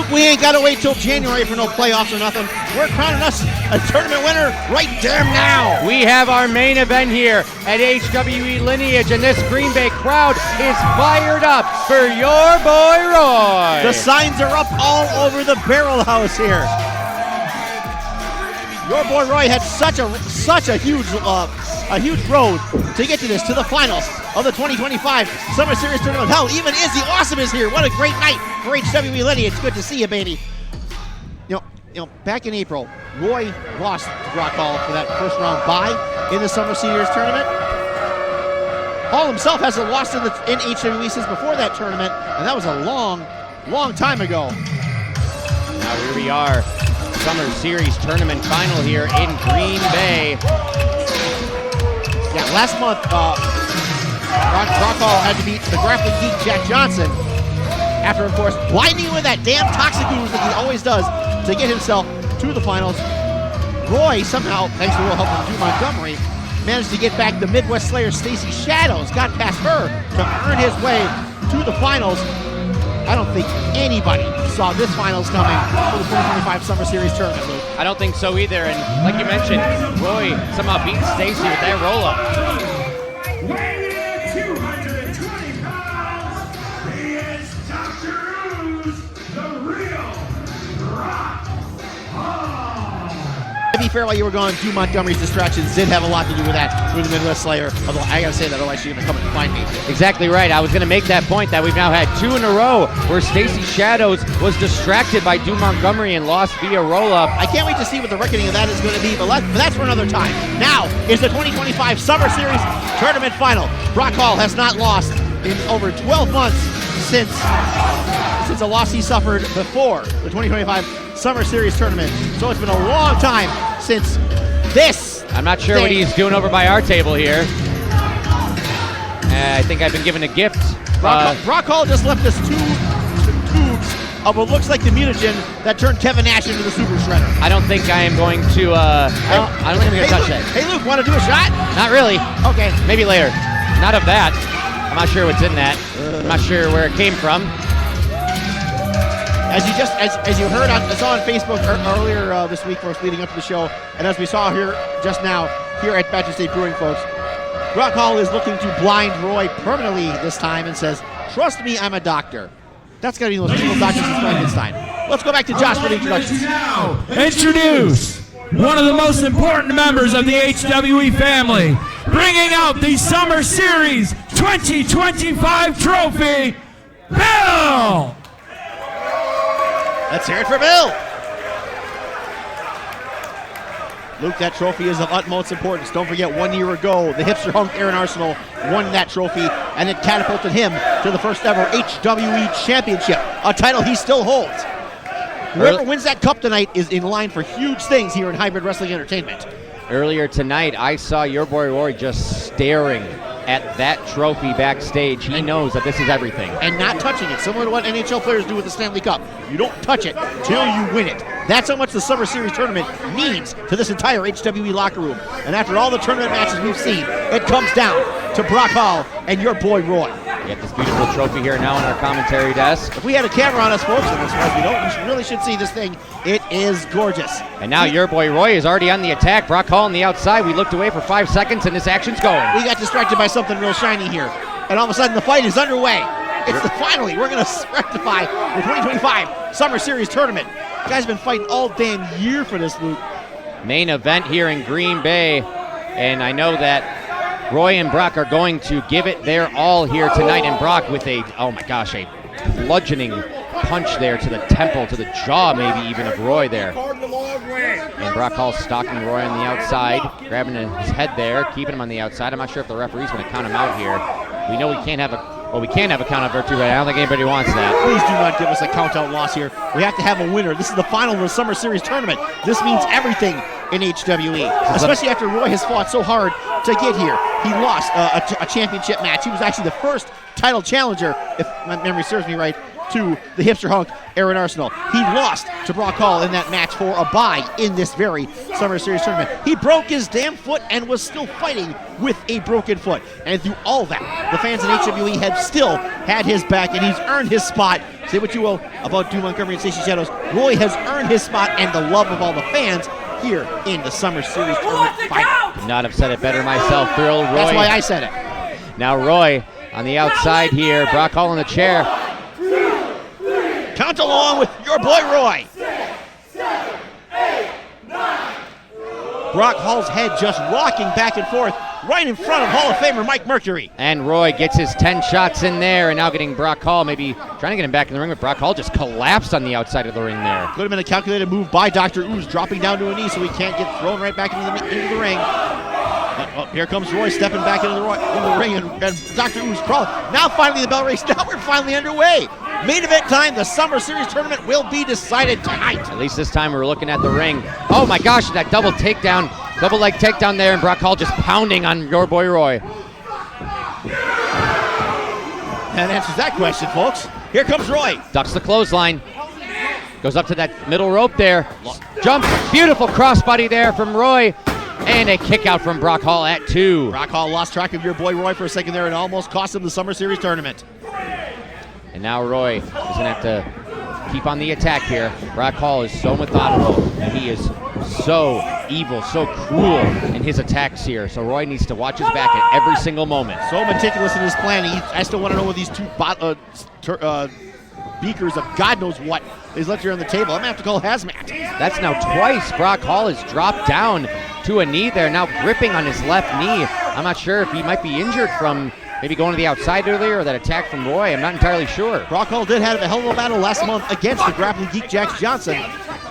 Luke, we ain't got to wait till January for no playoffs or nothing. We're crowning us a tournament winner right damn now. We have our main event here at HWE Lineage, and this Green Bay crowd is fired up for your boy Roy. The signs are up all over the barrel house here. Your boy Roy had such a huge road to get to this, to the finals of the 2025 Summer Series Tournament. Hell, even Izzy Awesome is here. What a great night for HWE Lineage. It's good to see you, baby. You know, back in April, Roy lost to Brock Hall for that first round bye in the Summer Series Tournament. Hall himself hasn't lost in HWE since before that tournament, and that was a long time ago. Now here we are. Summer Series Tournament final here in Green Bay. Yeah, last month, Brock Hall had to beat the grappling geek Jack Johnson after, of course, blinding with that damn toxic ooze that he always does to get himself to the finals. Roy, somehow, thanks to a little help from Drew Montgomery, managed to get back the Midwest Slayer Stacy Shadows, got past her to earn his way to the finals. I don't think anybody saw this finals coming for the 2025 Summer Series Tournament, Luke. I don't think so either, and like you mentioned, Roy somehow beat Stacy with that roll-up. Weighing in at 220 pounds, he is Dr. Ooze, the real Brock Hall. To be fair, while you were gone, Drew Montgomery's distractions did have a lot to do with that, with the Midwest Slayer. Although I gotta say that, otherwise she's gonna come and find me. Exactly right. I was going to make that point that we've now had two in a row where Stacy Shadows was distracted by Drew Montgomery and lost via roll-up. I can't wait to see what the reckoning of that is going to be, but that's for another time. Now is the 2025 Summer Series Tournament Final. Brock Hall has not lost in over 12 months since a loss he suffered before the 2025 Summer Series Tournament. So it's been a long time since this. I'm not sure what he's doing over by our table here. I think I've been given a gift. Brock Hall just left us two tubes of what looks like the mutagen that turned Kevin Nash into the Super Shredder. I don't think I am going to, I don't think I'm going to touch that. Hey Luke, want to do a shot? Not really. Okay. Maybe later. Not of that. I'm not sure what's in that. I'm not sure where it came from. As you heard, I saw on Facebook earlier this week, folks, leading up to the show, and as we saw here just now, here at Badger State Brewing, folks, Brock Hall is looking to blind Roy permanently this time and says, "Trust me, I'm a doctor." That's got to be the most evil doctor since Frankenstein. Let's go back to Josh for the introductions. Now, introduce one of the most important members of the HWE family, bringing out the Summer Series 2025 trophy, Bill! Let's hear it for Bill. Luke, that trophy is of utmost importance. Don't forget, 1 year ago, the hipster hunk Aaron Arsenal won that trophy, and it catapulted him to the first ever HWE Championship, a title he still holds. Whoever wins that cup tonight is in line for huge things here in Hybrid Wrestling Entertainment. Earlier tonight, I saw your boy Roy just staring at that trophy backstage. He knows that this is everything. And not touching it, similar to what NHL players do with the Stanley Cup. You don't touch it till you win it. That's how much the Summer Series Tournament means to this entire HWE locker room. And after all the tournament matches we've seen, it comes down to Brock Hall and your boy Roy. We got this beautiful trophy here now on our commentary desk. If we had a camera on us, folks, and as far as we don't, you really should see this thing. It is gorgeous. And now your boy Roy is already on the attack. Brock Hall on the outside. We looked away for 5 seconds, and this action's going. We got distracted by something real shiny here. And all of a sudden, the fight is underway. Finally, we're going to rectify the 2025 Summer Series Tournament. You guys have been fighting all damn year for this, Luke. Main event here in Green Bay. And I know that Roy and Brock are going to give it their all here tonight. And Brock with a bludgeoning punch there to the temple, to the jaw maybe even of Roy there. And Brock Hall stalking Roy on the outside, grabbing his head there, keeping him on the outside. I'm not sure if the referee's going to count him out here. We know we can't have a count out virtue, but I don't think anybody wants that. Please do not give us a count-out loss here. We have to have a winner. This is the final of the Summer Series Tournament. This means everything in HWE, especially after Roy has fought so hard to get here. He lost a championship match. He was actually the first title challenger, if my memory serves me right, to the hipster hunk, Aaron Arsenal. He lost to Brock Hall in that match for a bye in this very Summer Series tournament. He broke his damn foot and was still fighting with a broken foot. And through all that, the fans in HWE have still had his back, and he's earned his spot. Say what you will about Drew Montgomery and Stacey Shadows. Roy has earned his spot and the love of all the fans here in the Summer Series tournament final. Could not have said it better myself. Thrilled Roy. That's why I said it. Now Roy on the outside here. Brock Hall in the chair. Count along with your boy Roy. Brock Hall's head just rocking back and forth right in front of Hall of Famer Mike Mercury. And Roy gets his 10 shots in there, and now getting Brock Hall, maybe trying to get him back in the ring, but Brock Hall just collapsed on the outside of the ring there. Could have been a calculated move by Dr. Ooze, dropping down to a knee so he can't get thrown right back into the ring. But, here comes Roy stepping back into the ring, and Dr. Ooze crawling. Now finally the bell race. Now we're finally underway. Main event time. The Summer Series tournament will be decided tonight. At least this time we're looking at the ring. Oh my gosh, that double leg takedown there, and Brock Hall just pounding on your boy Roy. That answers that question, folks. Here comes Roy. Ducks the clothesline. Goes up to that middle rope there. Jumps. Beautiful crossbody there from Roy. And a kick out from Brock Hall at 2. Brock Hall lost track of your boy Roy for a second there and almost cost him the Summer Series tournament. And now Roy is going to have to keep on the attack here. Brock Hall is so methodical, and he is so evil, so cruel in his attacks here. So Roy needs to watch his back at every single moment. So meticulous in his planning. I still want to know what these two beakers of God knows what is left here on the table. I'm going to have to call hazmat. That's now twice Brock Hall has dropped down to a knee there, now gripping on his left knee. I'm not sure if he might be injured from maybe going to the outside earlier or that attack from Roy. I'm not entirely sure. Brock Hall did have a hell of a battle last month against the grappling geek Jax Johnson.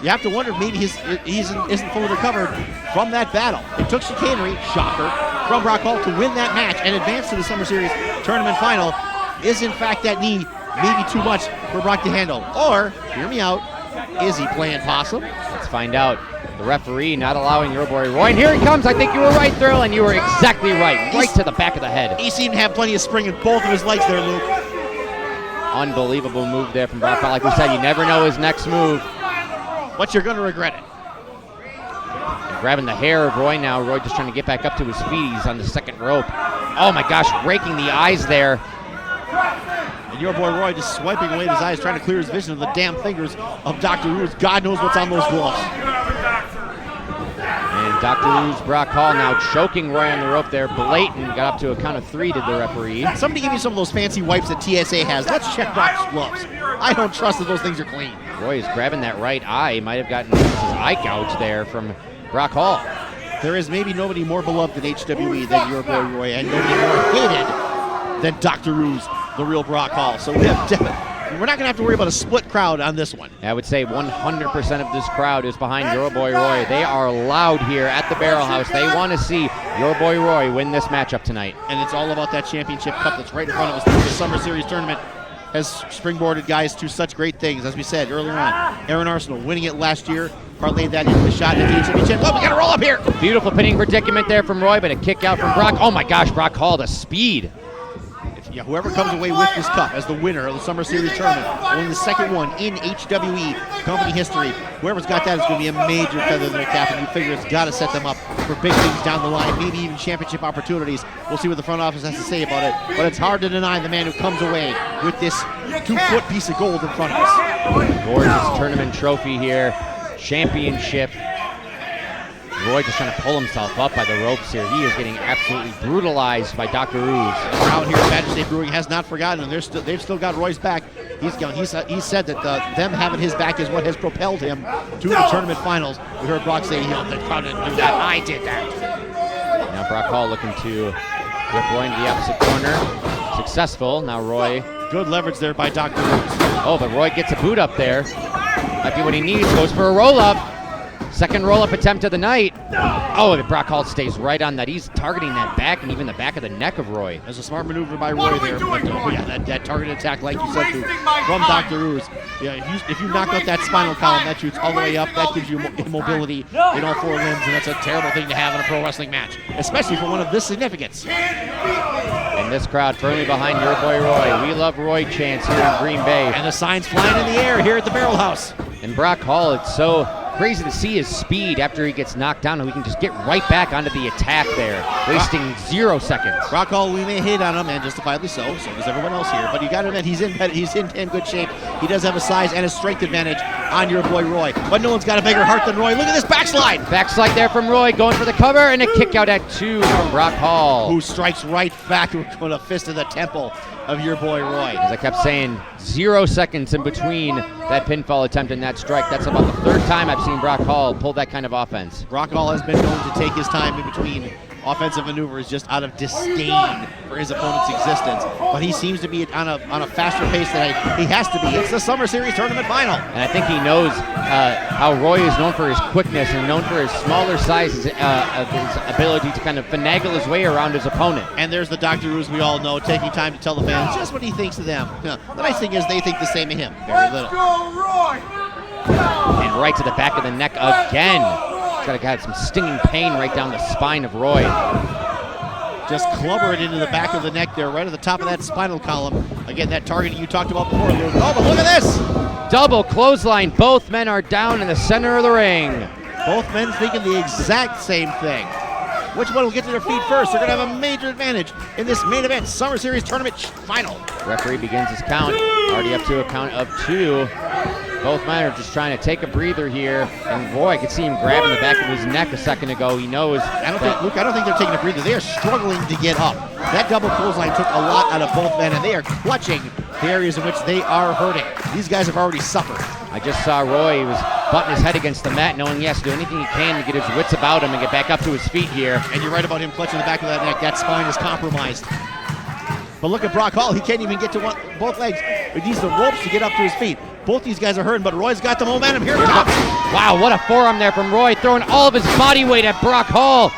You have to wonder if maybe he isn't fully recovered from that battle. It took chicanery, shocker, from Brock Hall to win that match and advance to the Summer Series tournament final. Is in fact that knee maybe too much for Brock to handle? Or, hear me out, is he playing possum? Let's find out. The referee not allowing your boy Roy. And here he comes. I think you were right, Thrill, and you were exactly right. Right to the back of the head. He seemed to have plenty of spring in both of his legs there, Luke. Unbelievable move there from Brock Hall. Like we said, you never know his next move. But you're going to regret it. And grabbing the hair of Roy now. Roy just trying to get back up to his feet. He's on the second rope. Oh my gosh, raking the eyes there. And your boy Roy just swiping away his eyes, trying to clear his vision of the damn fingers of Dr. Ooze. God knows what's on those gloves. And Dr. Ooze, Brock Hall now choking Roy on the rope there. Blatant. Got up to a count of 3, did the referee. Somebody give me some of those fancy wipes that TSA has. Let's check Brock's gloves. I don't trust that those things are clean. Roy is grabbing that right eye. Might have gotten his eye gouge there from Brock Hall. There is maybe nobody more beloved in HWE than your boy Roy, and nobody more hated than Dr. Ooze, the real Brock Hall. So we're not going to have to worry about a split crowd on this one. I would say 100% of this crowd is behind your boy Roy. They are loud here at the Barrel House. They want to see your boy Roy win this matchup tonight. And it's all about that championship cup that's right in front of us. The Summer Series tournament has springboarded guys to such great things. As we said earlier on, Aaron Arsenal winning it last year, parlayed that into the shot at the championship. Oh, we got to roll up here. Beautiful pinning predicament there from Roy, but a kick out from Brock. Oh my gosh, Brock Hall, the speed. Yeah, whoever comes away with this cup as the winner of the Summer Series tournament, winning the second one in HWE company history, whoever's got that is going to be a major feather in their cap, and you figure it's got to set them up for big things down the line, maybe even championship opportunities. We'll see what the front office has to say about it, but it's hard to deny the man who comes away with this 2-foot piece of gold in front of us. Gorgeous tournament trophy here, championship. Roy just trying to pull himself up by the ropes here. He is getting absolutely brutalized by Dr. Ooze. The crowd here at Majesty Brewing has not forgotten, and they've still got Roy's back. He said that them having his back is what has propelled him to the tournament finals. We heard Brock say, the crowd didn't do that. I did that. Now Brock Hall looking to whip Roy into the opposite corner. Successful. Now Roy. Good leverage there by Dr. Ooze. Oh, but Roy gets a boot up there. Might be what he needs. Goes for a roll-up. Second roll-up attempt of the night. Oh, Brock Hall stays right on that. He's targeting that back and even the back of the neck of Roy. There's a smart maneuver by Roy there. But, that targeted attack, like you said, from Dr. Ooze. Yeah, if you knock out that spinal column, that shoots all the way up. That gives you immobility in all 4 limbs, and that's a terrible thing to have in a pro wrestling match, especially for one of this significance. And this crowd firmly behind your boy Roy. We love Roy chants here in Green Bay. And the signs flying in the air here at the Barrel House. And Brock Hall, it's so crazy to see his speed after he gets knocked down, and we can just get right back onto the attack there, wasting 0 seconds. Brock Hall, we may hate on him, and justifiably so does everyone else here, but you got to admit he's in good shape. He does have a size and a strength advantage on your boy Roy, but no one's got a bigger heart than Roy. Look at this backslide. Backslide there from Roy, going for the cover, and a kick out at 2 from Brock Hall. Who strikes right back with a fist to the temple of your boy Roy. As I kept saying, 0 seconds in between that pinfall attempt and that strike. That's about the third time I've seen Brock Hall pull that kind of offense. Brock Hall has been known to take his time in between offensive maneuvers just out of disdain for his opponent's existence, but he seems to be on a faster pace than he has to be. It's the Summer Series Tournament Final. And I think he knows how Roy is known for his quickness and known for his smaller size, his ability to kind of finagle his way around his opponent. And there's the Dr. Ruse we all know, taking time to tell the fans just what he thinks of them. The nice thing is they think the same of him. Very little. And right to the back of the neck again. He's got some stinging pain right down the spine of Roy. Just clubber it into the back of the neck there, right at the top of that spinal column. Again, that target you talked about before, Luke. Oh, but look at this! Double clothesline. Both men are down in the center of the ring. Both men thinking the exact same thing. Which one will get to their feet first? They're going to have a major advantage in this main event Summer Series Tournament Final. Referee begins his count. Already up to a count of 2. Both men are just trying to take a breather here, and Roy, I could see him grabbing the back of his neck a second ago. He knows. I don't think they're taking a breather. They are struggling to get up. That double clothesline took a lot out of both men, and they are clutching the areas in which they are hurting. These guys have already suffered. I just saw Roy. He was butting his head against the mat, knowing he has to do anything he can to get his wits about him and get back up to his feet here. And you're right about him clutching the back of that neck. That spine is compromised. But look at Brock Hall. He can't even get to both legs. He needs the ropes to get up to his feet. Both these guys are hurting, but Roy's got the momentum. Here it comes. Wow, what a forearm there from Roy, throwing all of his body weight at Brock Hall.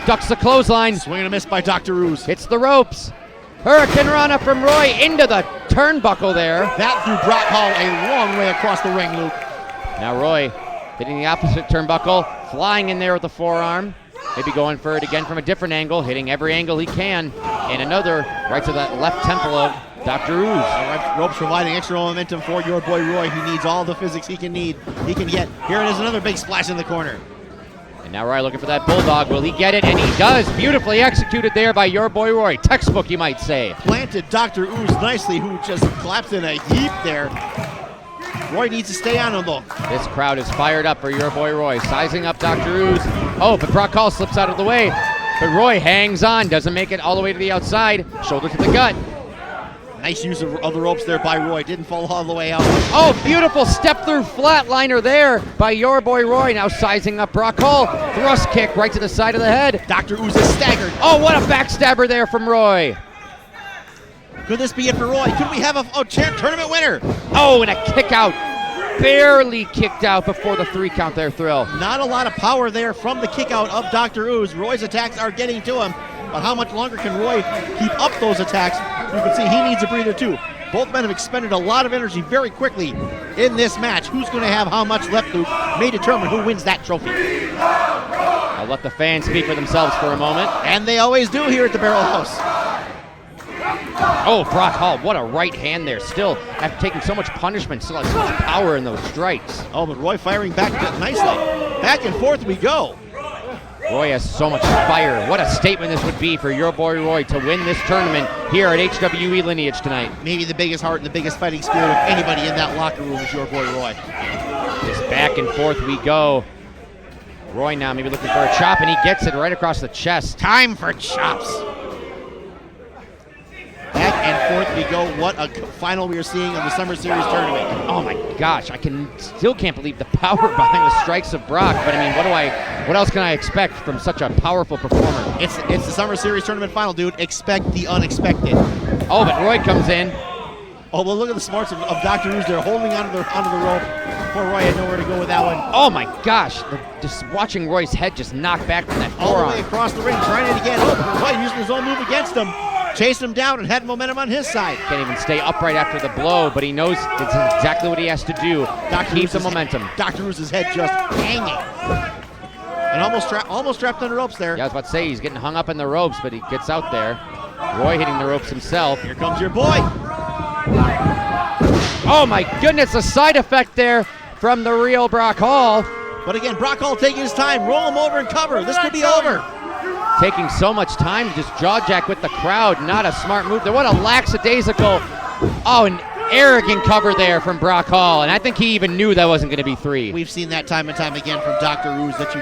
Ducks the clothesline. Swing and a miss by Dr. Ruse. Hits the ropes. Hurricane Rana from Roy into the turnbuckle there. That threw Brock Hall a long way across the ring, Luke. Now Roy hitting the opposite turnbuckle, flying in there with the forearm. Maybe going for it again from a different angle, hitting every angle he can. And another right to that left temple of Dr. Ruse. Ropes providing extra momentum for your boy Roy. He needs all the physics he can get. Here it is, another big splash in the corner. And now Roy looking for that bulldog. Will he get it? And he does. Beautifully executed there by your boy Roy. Textbook, you might say. Planted Dr. Ooze nicely, who just collapsed in a heap there. Roy needs to stay on him, though. This crowd is fired up for your boy Roy. Sizing up Dr. Ooze. Oh, but Brock Hall slips out of the way. But Roy hangs on, doesn't make it all the way to the outside. Shoulder to the gut. Nice use of the ropes there by Roy. Didn't fall all the way out. Oh, beautiful step through flatliner there by your boy Roy. Now sizing up Brock Hall. Thrust kick right to the side of the head. Dr. Ooze is staggered. Oh, what a backstabber there from Roy. Could this be it for Roy? Could we have a tournament winner? Oh, and a kick out. Barely kicked out before the 3 count there, Thrill. Not a lot of power there from the kick out of Dr. Ooze. Roy's attacks are getting to him. But how much longer can Roy keep up those attacks? You can see he needs a breather too. Both men have expended a lot of energy very quickly in this match. Who's going to have how much left, Luke, may determine who wins that trophy. I'll let the fans speak for themselves for a moment. And they always do here at the Barrel House. Oh, Brock Hall, what a right hand there. Still, after taking so much punishment, still has so much power in those strikes. Oh, but Roy firing back nicely. Back and forth we go. Roy has so much fire. What a statement this would be for your boy Roy to win this tournament here at HWE Lineage tonight. Maybe the biggest heart and the biggest fighting spirit of anybody in that locker room is your boy Roy. Just back and forth we go. Roy now maybe looking for a chop, and he gets it right across the chest. Time for chops. Back and forth we go. What a final we are seeing of the Summer Series Tournament. Oh my gosh, I still can't believe the power behind the strikes of Brock. But I mean, what else can I expect from such a powerful performer? It's the Summer Series Tournament Final, dude. Expect the unexpected. Oh, but Roy comes in. Oh, well, look at the smarts of Dr. Ooze. They're holding onto the rope. Poor Roy had nowhere to go with that one. Oh my gosh, just watching Roy's head just knock back from that forearm. All the way across the ring, trying it again. Oh, Roy using his own move against him. Chased him down and had momentum on his side. Can't even stay upright after the blow, but he knows it's exactly what he has to do. Keep the momentum. Dr. Ooze's head just hanging. And almost trapped on the ropes there. Yeah, I was about to say, he's getting hung up in the ropes, but he gets out there. Roy hitting the ropes himself. Here comes your boy. Oh my goodness, a side effect there from the real Brock Hall. But again, Brock Hall taking his time. Roll him over and cover. This could be over. Taking so much time to just jaw jack with the crowd. Not a smart move there. What a lackadaisical, an arrogant cover there from Brock Hall. And I think he even knew that wasn't going to be 3. We've seen that time and time again from Dr. Ruse, that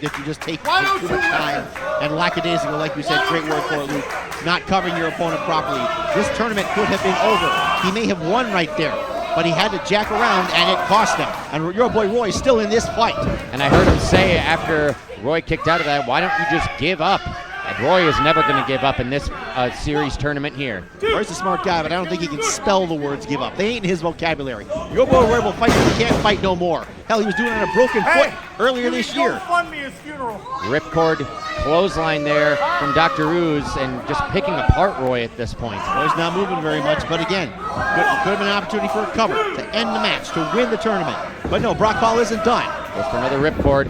you just take too much time. And lackadaisical, like you said, great word for it, Luke, not covering your opponent properly. This tournament could have been over. He may have won right there, but he had to jack around, and it cost him. And your boy Roy is still in this fight. And I heard him say after Roy kicked out of that, why don't you just give up? And Roy is never going to give up in this series tournament here. Roy's a smart guy, but I don't think he can spell the words give up. They ain't in his vocabulary. Your boy Roy will fight till he can't fight no more. Hell, he was doing it on a broken foot earlier this year. Fund me his funeral. Ripcord clothesline there from Dr. Ruse, and just picking apart Roy at this point. Roy's not moving very much, but again, could have been an opportunity for a cover to end the match, to win the tournament. But no, Brock Hall isn't done. Goes for another ripcord.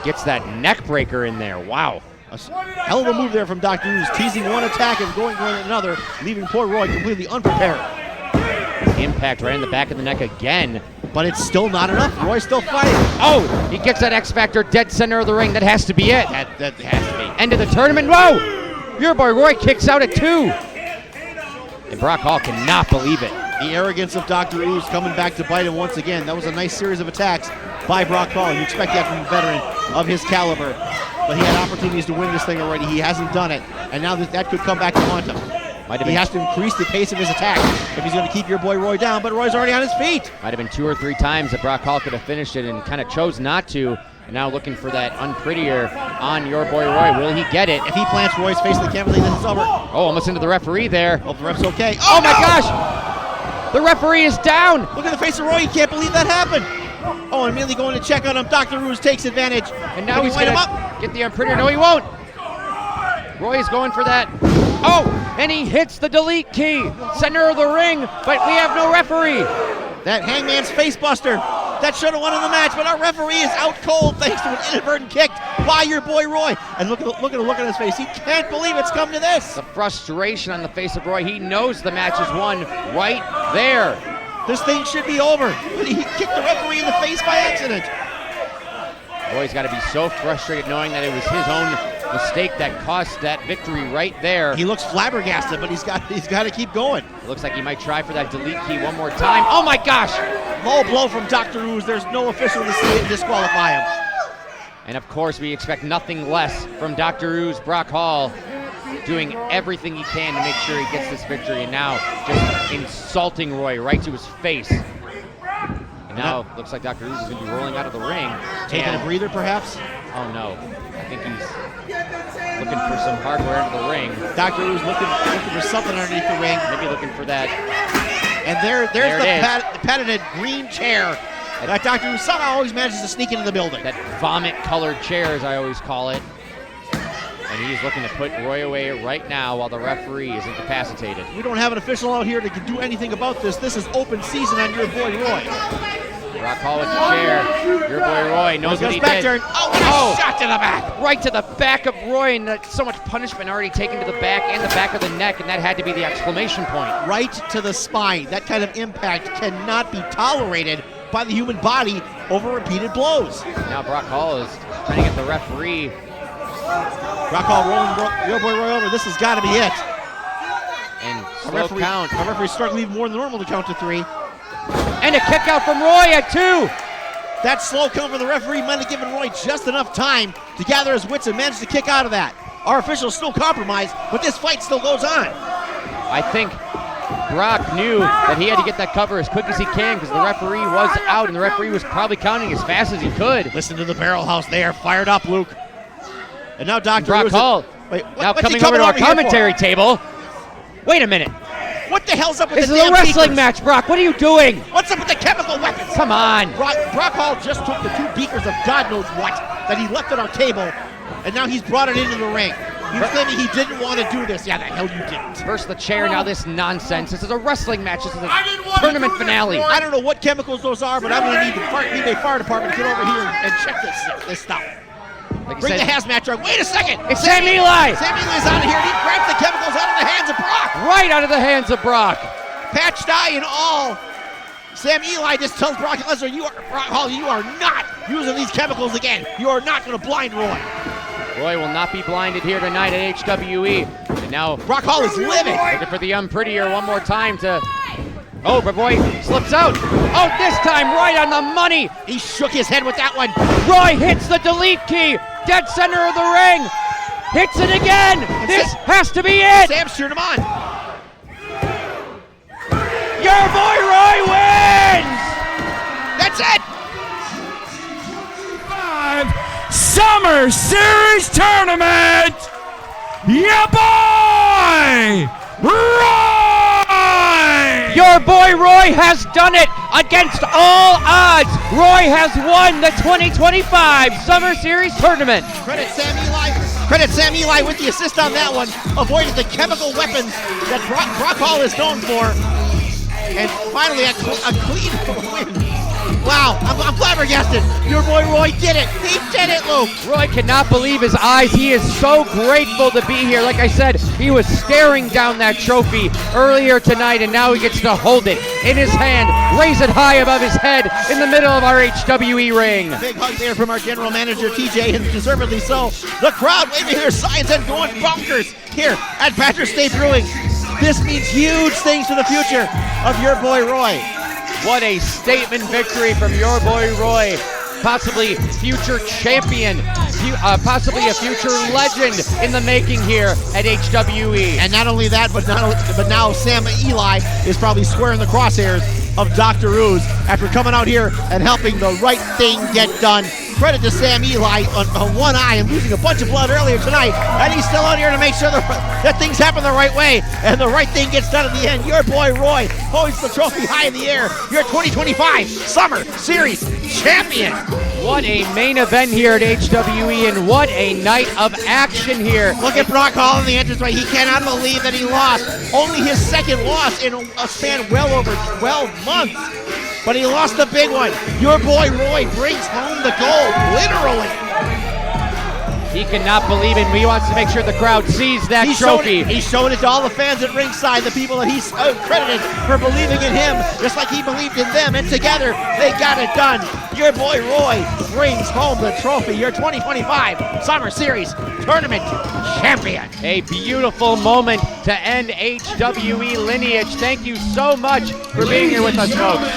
Gets that neck breaker in there. Wow. A hell of a move there from Dr. Ruse, teasing one attack and going for another, leaving poor Roy completely unprepared. Impact right in the back of the neck again. But it's still not enough. Roy's still fighting. Oh, he gets that X Factor dead center of the ring. That has to be it. That has to be. End of the tournament. Whoa! Your boy Roy kicks out at 2. And Brock Hall cannot believe it. The arrogance of Dr. Ruse coming back to bite him once again. That was a nice series of attacks by Brock Hall. You expect that from a veteran of his caliber. But he had opportunities to win this thing already. He hasn't done it. And now that could come back to haunt him. He has to increase the pace of his attack if he's going to keep your boy Roy down, but Roy's already on his feet. Might have been 2 or 3 times that Brock Hall could have finished it and kind of chose not to. And now looking for that unprettier on your boy Roy. Will he get it? If he plants Roy's face, they can't believe this is over. Oh, almost into the referee there. Hope the ref's okay. Oh my gosh! The referee is down! Look at the face of Roy. He can't believe that happened. Oh, and immediately going to check on him. Dr. Ruse takes advantage. And now he's going to get the unprettier. No, he won't. Roy is going for that. Oh, and he hits the delete key. Center of the ring, but we have no referee. That Hangman's face buster. That should have won in the match, but our referee is out cold thanks to an inadvertent kick by your boy Roy. And look at the look on his face. He can't believe it's come to this. The frustration on the face of Roy. He knows the match is won right there. This thing should be over, but he kicked the referee in the face by accident. Roy's got to be so frustrated knowing that it was his own mistake that cost that victory right there. He looks flabbergasted, but he's got to keep going. It looks like he might try for that delete key one more time. Oh my gosh! Low blow from Dr. Ruse. There's no official to see it and disqualify him. And of course, we expect nothing less from Dr. Ruse. Brock Hall doing everything he can to make sure he gets this victory, and now just insulting Roy right to his face. And now looks like Dr. Ruse is going to be rolling out of the ring. Taking a breather, perhaps? Oh no, I think he's looking for some hardware into the ring. Dr. Ruse looking for something underneath the ring. Maybe looking for that. And there's the patented green chair that Dr. Ruse somehow always manages to sneak into the building. That vomit-colored chair, as I always call it. And he's looking to put Roy away right now while the referee is incapacitated. We don't have an official out here that can do anything about this. This is open season on your boy Roy. Brock Hall with the chair. Your boy Roy knows what he did. Turn. Oh, shot to the back. Right to the back of Roy, and so much punishment already taken to the back and the back of the neck, and that had to be the exclamation point. Right to the spine. That kind of impact cannot be tolerated by the human body over repeated blows. Now Brock Hall is trying to get the referee. Brock Hall rolling your boy Roy over. This has got to be it. And slow count. The referee's struggling even more than normal to count to 3. And a kick out from Roy at 2. That slow count from the referee might have given Roy just enough time to gather his wits and manage to kick out of that. Our official's still compromised, but this fight still goes on. I think Brock knew that he had to get that cover as quick as he can because the referee was out, and the referee was probably counting as fast as he could. Listen to the barrel house. They are fired up, Luke. And now Dr. Brock Hall now coming over to our commentary table. Wait a minute. What the hell's up with this the damn This is a wrestling match, Brock. What are you doing? What's up with the chemical weapons? Come on. Brock Hall just took the 2 beakers of God knows what that he left on our table, and now he's brought it into the ring. He's claiming he didn't want to do this. Yeah, the hell you didn't. First the chair, now this nonsense. This is a wrestling match. This is a tournament finale. I don't know what chemicals those are, but I'm going to need the fire department to get over here and check this stuff. Like I Bring the said, hazmat truck. Wait a second. it's Sam Eli. Sam Eli's out of here. And he grabs the chemicals out of the hands of Brock. Right out of the hands of Brock. Patched eye and all. Sam Eli just tells Brock Lesnar, Brock Hall, you are not using these chemicals again. You are not going to blind Roy. Roy will not be blinded here tonight at HWE. And now Brock Hall is livid. looking for the unprettier one more time to... Oh, but Roy slips out. Oh, this time right on the money. He shook his head with that one. Roy hits the delete key. Dead center of the ring. Hits it again. This has to be it. Sam's cheering him on. Your boy Roy wins. That's it. 5 Summer Series Tournament. Yeah, boy, Roy. Your boy Roy has done it against all odds. Roy has won the 2025 Summer Series Tournament. Credit Sam Eli. Credit Sam Eli with the assist on that one. Avoided the chemical weapons that Brock Hall is known for. And finally, a clean win. Wow, I'm flabbergasted. Your boy Roy did it. He did it, Luke. Roy cannot believe his eyes. He is so grateful to be here. Like I said, he was staring down that trophy earlier tonight, and now he gets to hold it in his hand, raise it high above his head in the middle of our HWE ring. Big hug there from our general manager, TJ, and deservedly so. The crowd waving their signs and going bonkers here at Badger State Brewing. This means huge things for the future of your boy Roy. What a statement victory from your boy Roy. Possibly future champion, possibly a future legend in the making here at HWE. And not only that, but now Sam Eli is probably squaring the crosshairs of Dr. Ooze after coming out here and helping the right thing get done. Credit to Sam Eli on one eye and losing a bunch of blood earlier tonight, and he's still out here to make sure that things happen the right way and the right thing gets done at the end. Your boy Roy holds the trophy high in the air. Your 2025 Summer Series champion. What a main event here at HWE, and what a night of action here. Look at Brock Hall in the entranceway. He cannot believe that he lost. Only his second loss in a span well over 12 months. But he lost the big one. Your boy Roy brings home the gold, literally. He cannot believe it. He wants to make sure the crowd sees that trophy. He showed it to all the fans at ringside, the people that he's credited for believing in him, just like he believed in them. And together, they got it done. Your boy Roy brings home the trophy, your 2025 Summer Series Tournament champion. A beautiful moment to end HWE Lineage. Thank you so much for being here with us, folks.